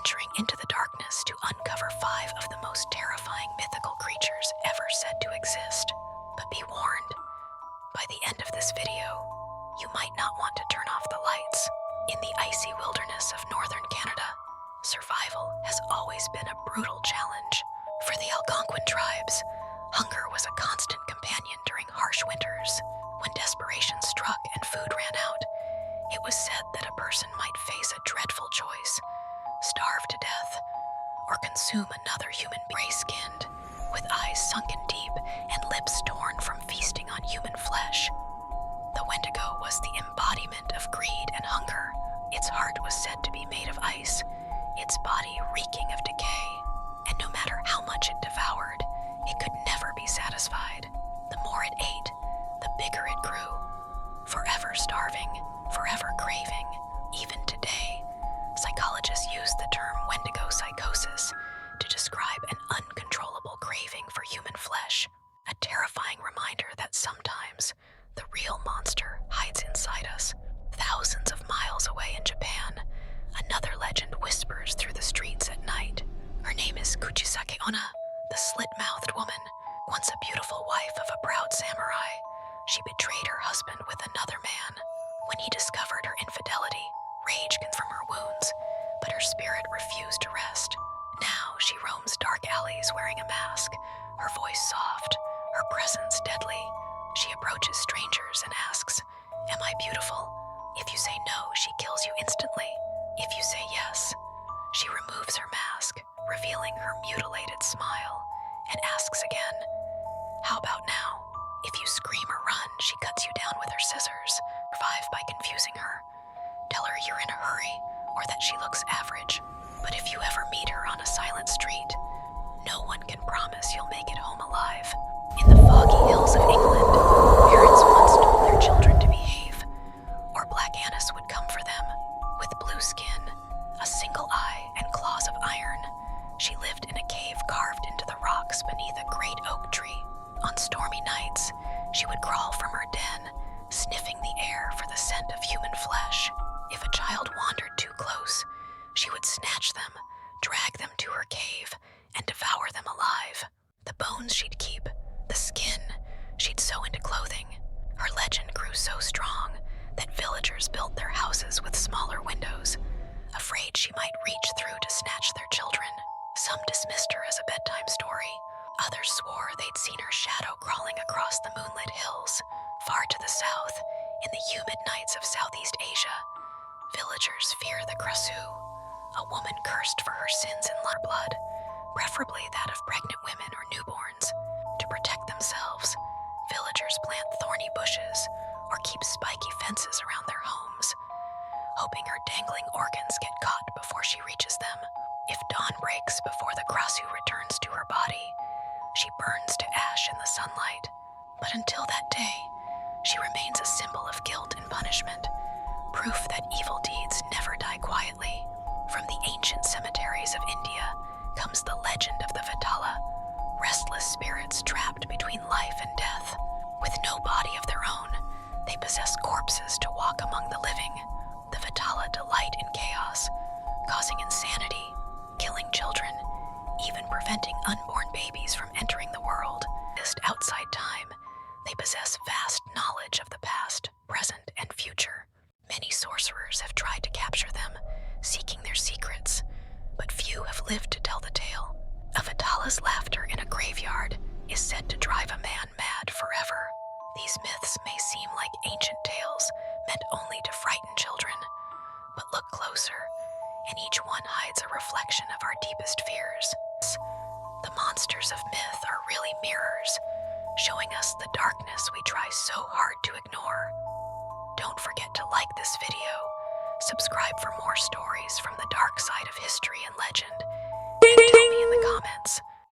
venturing into the darkness to uncover 5 of the most terrifying mythical creatures ever said to exist. But be warned, by the end of this video, you might not want to turn off the lights. In the icy wilderness of northern Canada, survival has always been a brutal challenge. For the Algonquin tribes, hunger was a constant companion during harsh winters. When desperation struck and food ran out, it was said that a person might face a dreadful choice: starve to death or consume another human gray-skinned, with eyes sunken deep and lips torn from feasting on human flesh. The Wendigo was the embodiment of greed and hunger. Its heart was said to be made of ice, its body reeking of decay, and no matter how much it devoured, it could never be satisfied. The more it ate, the bigger it grew, forever starving, forever craving. Even today, psychologists use the term Wendigo psychosis to describe an uncontrollable craving for human flesh, a terrifying reminder that sometimes the real monster hides inside us. Thousands of miles away in Japan, another legend whispers through the streets at night. Her name is Kuchisake-onna, the slit-mouthed woman, once a beautiful wife of a proud samurai. She betrayed her husband with another man. When he discovered her infidelity, rage came from her wounds, but her spirit refused to rest. Now she roams dark alleys wearing a mask, her voice soft, her presence deadly. She approaches strangers and asks, "Am I beautiful?" If you say no, she kills you instantly. If you say yes, she removes her mask, revealing her mutilated smile, and asks again, "How about now?" If you scream or run, she cuts you down with her scissors. Survive by confusing her. Tell her you're in a hurry or that she looks average. But if you ever meet her on a silent street, no one can promise you'll make it home alive. In the foggy hills of England, parents once told their children to behave, or Black Annis would come for them. With blue skin, a single eye, and claws of iron, she lived in a cave carved into the rocks beneath a great oak tree. On stormy nights, she would crawl from her den, sniffing the air for the scent of human flesh. If a child wandered too close, she would snatch them, drag them to her cave, and devour them alive. The bones she'd keep, the skin, she'd sew into clothing. Her legend grew so strong that villagers built their houses with smaller windows, afraid she might reach through to snatch their children. Some dismissed her as a bedtime story. Others swore they'd seen her shadow crawling across the moonlit hills. Far to the south, in the humid nights of Southeast Asia, villagers fear the Krasue, a woman cursed for her sins in blood, preferably that of pregnant women or newborns. To protect themselves, villagers plant thorny bushes or keep spiky fences around their homes, hoping her dangling organs get caught before she reaches them. If dawn breaks before the Krasue returns to her body, she burns to ash in the sunlight. But until that day, she remains a symbol of guilt and punishment, proof that evil deeds never die quietly. From the ancient cemeteries of India comes the legend of the Vetala, restless spirits trapped between life and death. With no body of their own, they possess corpses to walk among the living. The Vetala delight in chaos, causing insanity, killing children, even preventing unborn babies from entering the world. Just outside time, they possess vast knowledge of the past, present, and future. Many sorcerers have tried to capture them, seeking their secrets, but few have lived to tell the tale. A Vetala's laughter in a graveyard is said to drive a man mad forever. These myths may seem like ancient tales meant only to frighten children, but look closer, and each one hides a reflection of our deepest fears. The monsters of myth are really mirrors, showing us the darkness we try so hard to ignore. Don't forget to like this video, subscribe for more stories from the dark side of history and legend, and tell me in the comments,